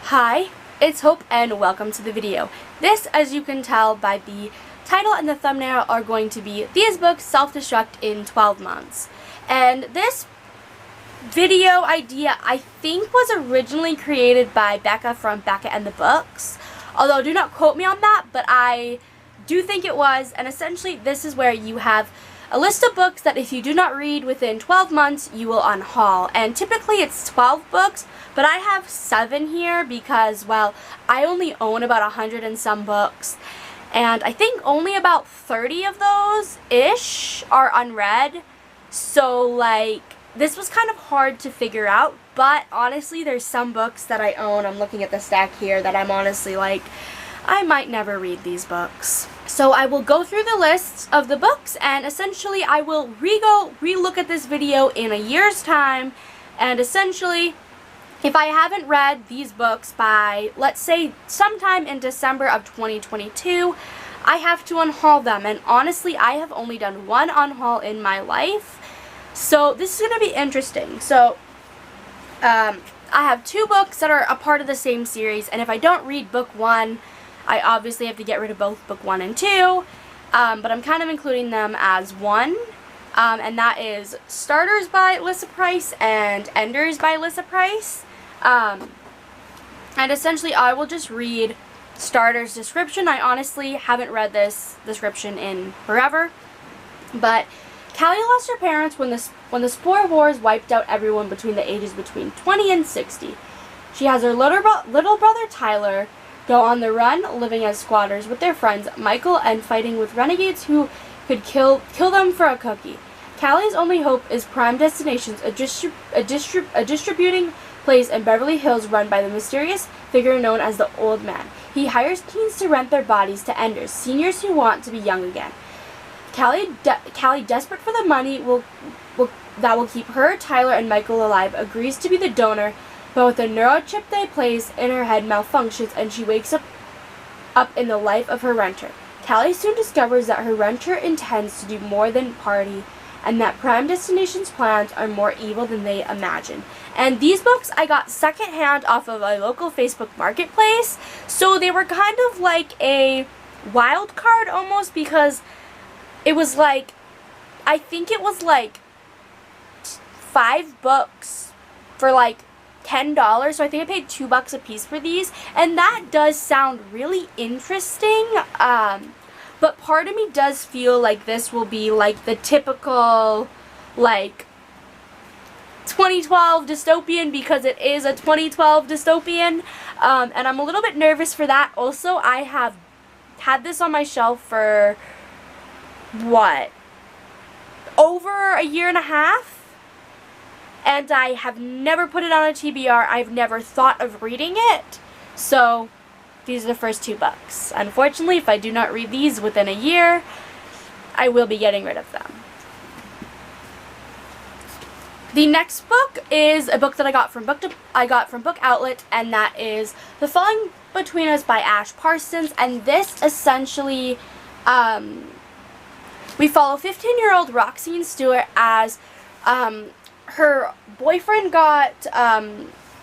Hi, it's Hope and welcome to the video. This, as you can tell by the title and the thumbnail, are going to be these books self-destruct in 12 months. And this video idea, I think, was originally created by Becca from Becca and the Books. Although, do not quote me on that, but I do think it was. And essentially, this is where you have a list of books that if you do not read within 12 months, you will unhaul. And typically it's 12 books, but I have 7 here because, well, I only own about 100 and some books. And I think only about 30 of those-ish are unread. So, like, this was kind of hard to figure out. But honestly, there's some books that I own, I'm looking at the stack here, that I'm honestly like, I might never read these books. So I will go through the lists of the books, and essentially I will re-look at this video in a year's time, and essentially, if I haven't read these books by, let's say, sometime in December of 2022, I have to unhaul them. And honestly, I have only done one unhaul in my life, so this is going to be interesting. So, I have 2 books that are a part of the same series, and if I don't read book 1, I obviously have to get rid of both book 1 and 2, but I'm kind of including them as one, and that is Starters by Lissa Price and Enders by Lissa Price. And essentially I will just read Starter's description. I honestly haven't read this description in forever, but Callie lost her parents when the Spore Wars wiped out everyone between the ages between 20 and 60. She has her little brother Tyler go on the run, living as squatters with their friends Michael and fighting with renegades who could kill them for a cookie. Callie's only hope is Prime Destinations, a distributing place in Beverly Hills run by the mysterious figure known as the Old Man. He hires teens to rent their bodies to enders, seniors who want to be young again. Callie, desperate for the money that will keep her, Tyler, and Michael alive, agrees to be the donor. But with the neurochip they place in her head malfunctions and she wakes up in the life of her renter. Callie soon discovers that her renter intends to do more than party and that Prime Destination's plans are more evil than they imagine. And these books I got secondhand off of a local Facebook marketplace, so they were kind of like a wild card almost, because it was like, I think it was like 5 books for like $10, so I think I paid $2 a piece for these, and that does sound really interesting, but part of me does feel like this will be like the typical, like, 2012 dystopian, because it is a 2012 dystopian, and I'm a little bit nervous for that. Also, I have had this on my shelf for, what, over a year and a half? And I have never put it on a TBR. I've never thought of reading it. So, these are the first 2 books. Unfortunately, if I do not read these within a year, I will be getting rid of them. The next book is a book that I got from Book Outlet, and that is The Falling Between Us by Ash Parsons. And this essentially, we follow 15-year-old Roxine Stewart as her boyfriend got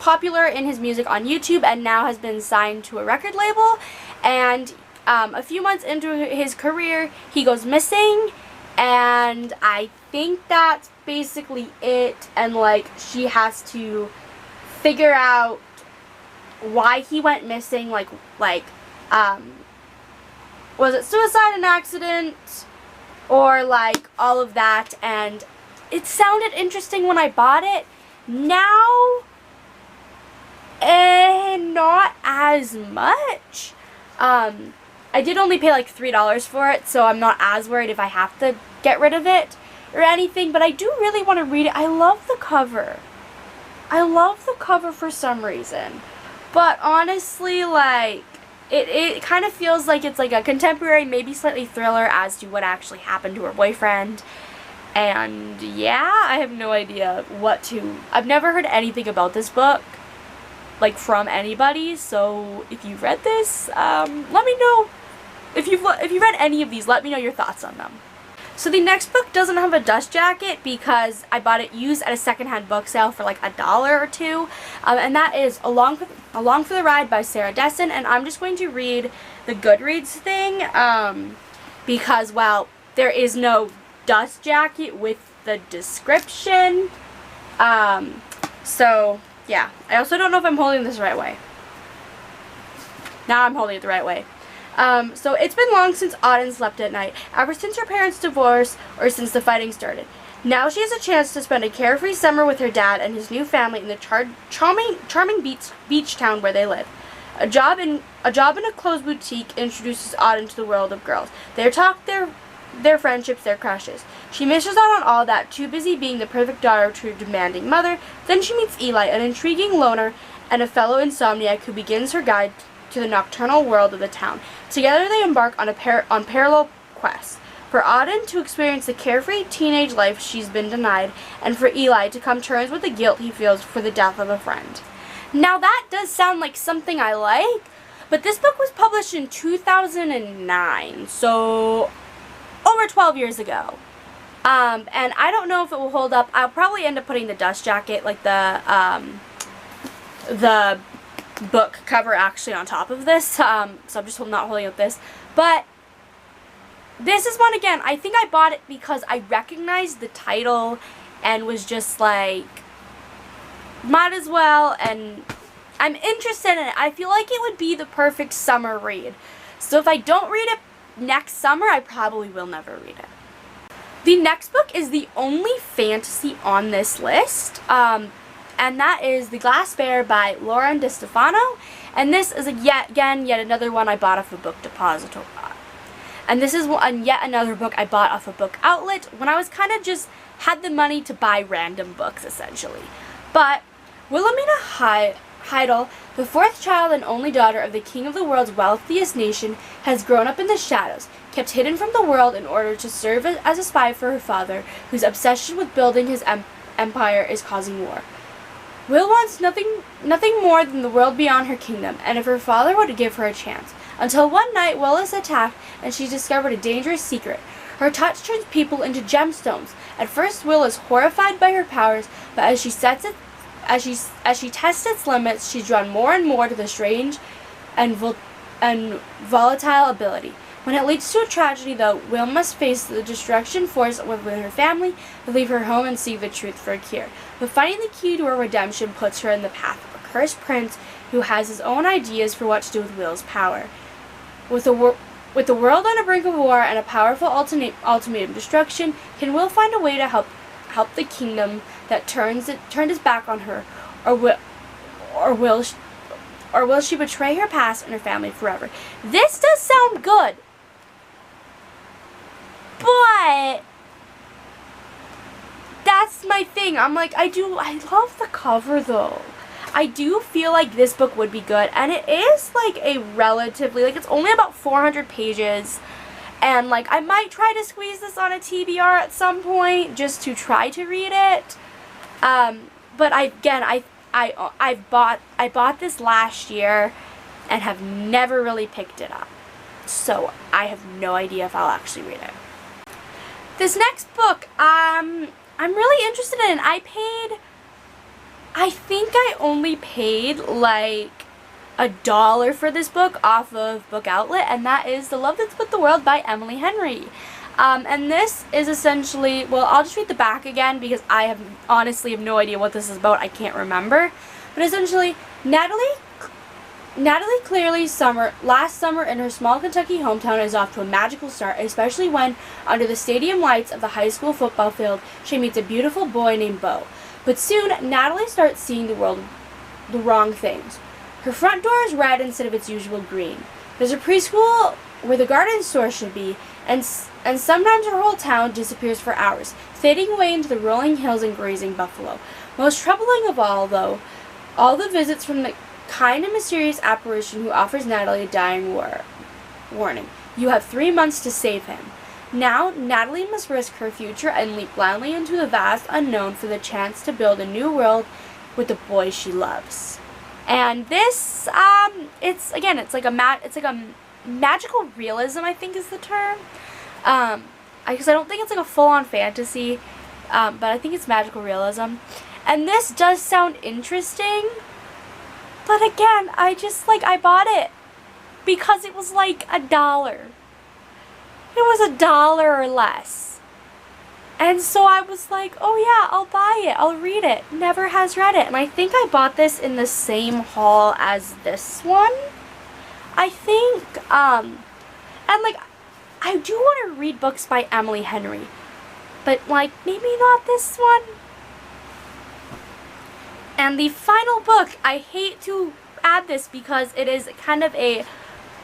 popular in his music on YouTube and now has been signed to a record label, and a few months into his career he goes missing, and I think that's basically it, and like she has to figure out why he went missing, like was it suicide, an accident, or like all of that. And it sounded interesting when I bought it. Now, not as much. I did only pay like $3 for it, so I'm not as worried if I have to get rid of it or anything, but I do really want to read it. I love the cover. I love the cover for some reason. But honestly, like, it kind of feels like it's like a contemporary, maybe slightly thriller as to what actually happened to her boyfriend. And yeah, I have no idea what to... I've never heard anything about this book, like, from anybody, so if you've read this, let me know. If you've read any of these, let me know your thoughts on them. So the next book doesn't have a dust jacket because I bought it used at a secondhand book sale for like $1 or $2, and that is Along for the Ride by Sarah Dessen, and I'm just going to read the Goodreads thing because, well, there is no dust jacket with the description. So yeah, I also don't know if I'm holding this the right way. Now I'm holding it the right way. So it's been long since Auden slept at night, ever since her parents' divorce or since the fighting started. Now she has a chance to spend a carefree summer with her dad and his new family in the charming beach town where they live. A job in a clothes boutique introduces Auden to the world of girls. They talk their friendships, their crushes. She misses out on all that, too busy being the perfect daughter to her demanding mother. Then she meets Eli, an intriguing loner and a fellow insomniac who begins her guide to the nocturnal world of the town. Together they embark on parallel quests. For Auden to experience the carefree teenage life she's been denied, and for Eli to come to terms with the guilt he feels for the death of a friend. Now that does sound like something I like, but this book was published in 2009, so over 12 years ago. And I don't know if it will hold up. I'll probably end up putting the dust jacket, like the book cover actually on top of this, so I'm just not holding up this, but this is one, again, I think I bought it because I recognized the title and was just like, might as well, and I'm interested in it. I feel like it would be the perfect summer read, so if I don't read it next summer, I probably will never read it. The next book is the only fantasy on this list, and that is The Glass Bear by Laruen DeStefano, and this is yet another one I bought off a book depository. And this is yet another book I bought off a book outlet when I was kind of just had the money to buy random books, essentially. But Wilhelmina Heidel, the fourth child and only daughter of the king of the world's wealthiest nation, has grown up in the shadows, kept hidden from the world in order to serve as a spy for her father, whose obsession with building his empire is causing war. Will wants nothing more than the world beyond her kingdom, and if her father would give her a chance. Until one night, Will is attacked, and she discovered a dangerous secret. Her touch turns people into gemstones. At first, Will is horrified by her powers, but as she tests its limits, she's drawn more and more to the strange and volatile ability. When it leads to a tragedy, though, Will must face the destruction force within her family, leave her home, and seek the truth for a cure. But finding the key to her redemption puts her in the path of a cursed prince who has his own ideas for what to do with Will's power. With the world on the brink of war and a powerful ultimatum destruction, can Will find a way to help the kingdom that turned its back on her, or will she betray her past and her family forever? This does sound good, but that's my thing. I'm like, I love the cover though. I do feel like this book would be good, and it is like a relatively, like, it's only about 400 pages, and like I might try to squeeze this on a TBR at some point just to try to read it. But I bought this last year and have never really picked it up, so I have no idea if I'll actually read it. This next book, I'm really interested in. I think I only paid like $1 for this book off of Book Outlet, and that is The Love That Split the World by Emily Henry. And this is essentially, well, I'll just read the back again because I honestly have no idea what this is about. I can't remember. But essentially, Natalie Clearly's last summer in her small Kentucky hometown is off to a magical start, especially when, under the stadium lights of the high school football field, she meets a beautiful boy named Beau. But soon, Natalie starts seeing the world the wrong things. Her front door is red instead of its usual green. There's a preschool where the garden store should be, and sometimes her whole town disappears for hours, fading away into the rolling hills and grazing buffalo. Most troubling of all, though, all the visits from the kind and mysterious apparition who offers Natalie a dying warning. You have 3 months to save him. Now, Natalie must risk her future and leap blindly into the vast unknown for the chance to build a new world with the boy she loves. And this, it's like a magical realism, I think is the term. because I don't think it's like a full-on fantasy, but I think it's magical realism. And this does sound interesting, but again, I bought it because it was like $1. It was $1 or less. And so I was like, oh yeah, I'll buy it, I'll read it. Never has read it. And I think I bought this in the same haul as this one. I think, and like, I do want to read books by Emily Henry, but like, maybe not this one. And the final book, I hate to add this because it is kind of a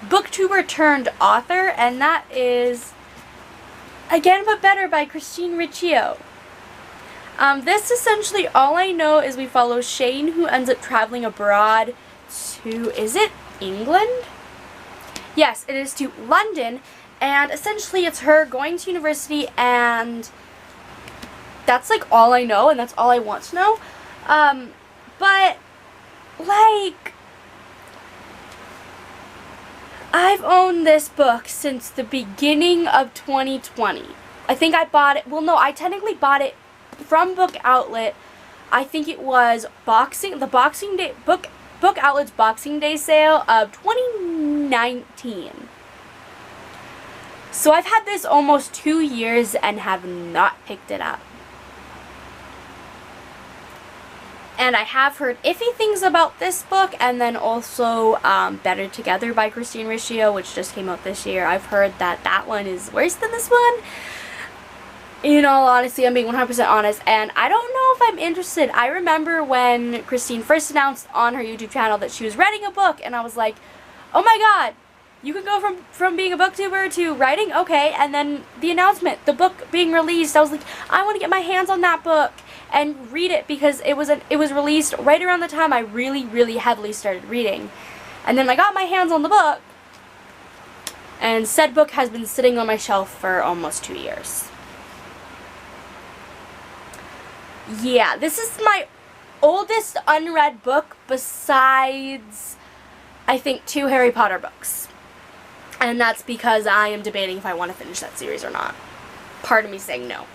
booktuber turned author, and that is Again But Better by Riccio. This essentially, all I know is we follow Shane, who ends up traveling abroad to, is it England? Yes, it is to London, and essentially it's her going to university, and that's like all I know, and that's all I want to know. But like, I've owned this book since the beginning of 2020. I think I bought it, well no, I technically bought it from Book Outlet. I think it was Book Outlet's Boxing Day sale of 2019. So I've had this almost 2 years and have not picked it up. And I have heard iffy things about this book, and then also Better Together by Riccio, which just came out this year. I've heard that that one is worse than this one. In all honesty, I'm being 100% honest, and I don't know if I'm interested. I remember when Christine first announced on her YouTube channel that she was writing a book, and I was like, oh my god, you can go from being a booktuber to writing? Okay. And then the announcement, the book being released, I was like, I want to get my hands on that book and read it, because it was released right around the time I really heavily started reading. And then I got my hands on the book, and said book has been sitting on my shelf for almost 2 years. Yeah, this is my oldest unread book besides, I think, 2 Harry Potter books. And that's because I am debating if I want to finish that series or not. Part of me saying no.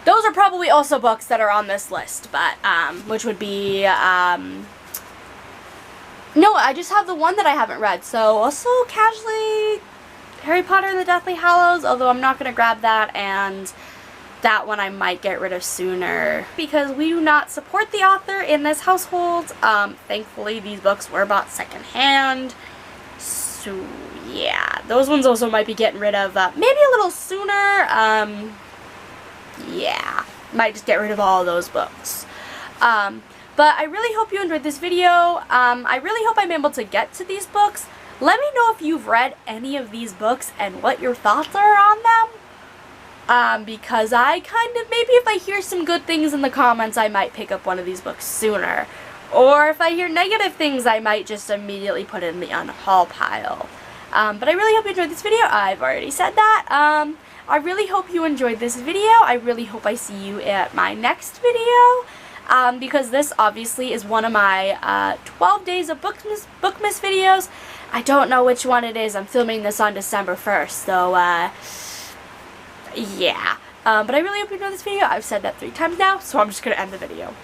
Those are probably also books that are on this list, but, which would be, no, I just have the one that I haven't read, so also casually Harry Potter and the Deathly Hallows, although I'm not going to grab that, and that one I might get rid of sooner, because we do not support the author in this household. Thankfully, these books were bought secondhand, so yeah, those ones also might be getting rid of, maybe a little sooner. Yeah, might just get rid of all of those books. But I really hope you enjoyed this video. I really hope I'm able to get to these books. Let me know if you've read any of these books and what your thoughts are on them. Because I kind of, maybe if I hear some good things in the comments, I might pick up one of these books sooner. Or if I hear negative things, I might just immediately put it in the unhaul pile. But I really hope you enjoyed this video. I've already said that. I really hope you enjoyed this video. I really hope I see you at my next video, because this obviously is one of my 12 days of Bookmas videos. I don't know which one it is. I'm filming this on December 1st, so yeah. But I really hope you enjoyed this video. I've said that 3 times now, so I'm just going to end the video.